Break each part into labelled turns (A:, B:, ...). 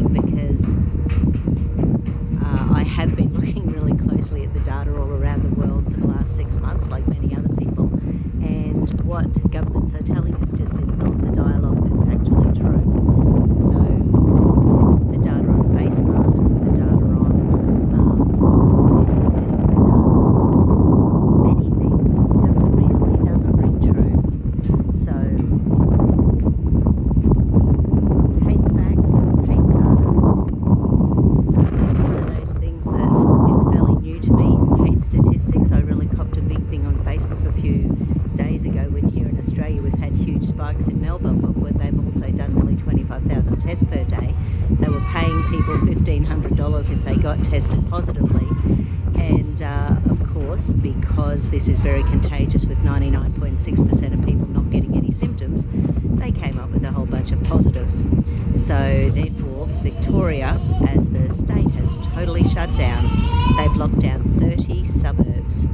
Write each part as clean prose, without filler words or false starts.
A: interesting because I have been looking really closely at the data all around the world for the last 6 months, like many other people, and what governments are telling us just is not the dialogue that's actually true. So the data on face masks, the data on distancing, the data on many things just really doesn't ring true. So hate facts, hate data. It's one of those things that it's fairly new to me. Hate statistics. I really copped a big thing on Facebook a few days ago when here in Australia we've had huge spikes in Melbourne, but where they've also done nearly 25,000 tests per day. They were paying people $1,500 if they got tested positively. And of course, because this is very contagious with 99.6% of people not getting any symptoms, they came up with a whole bunch of positives. So therefore, Victoria, as the state, has totally shut down. They've locked down 30 suburbs.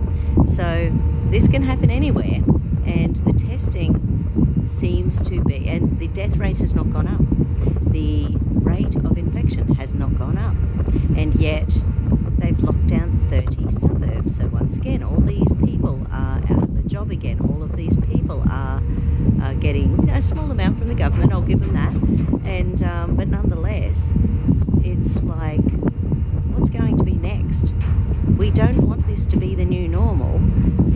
A: So this can happen anywhere, and the testing seems to be, and the death rate has not gone up. The rate of infection has not gone up, and yet they've locked down 30 suburbs. So once again, all these people are out of a job again. All of these people are getting a small amount from the government, I'll give them that, and but nonetheless, it's like, what's going to be next? We don't want this to be the new normal,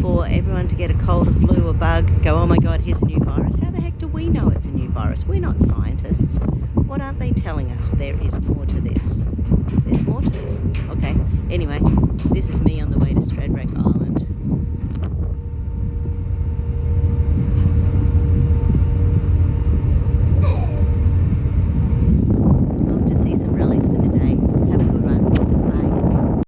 A: for everyone to get a cold, a flu, a bug, go, oh my God, here's a new virus. How the heck do we know it's a new virus? We're not scientists. What aren't they telling us? There is more to this. There's more to this. Okay, anyway,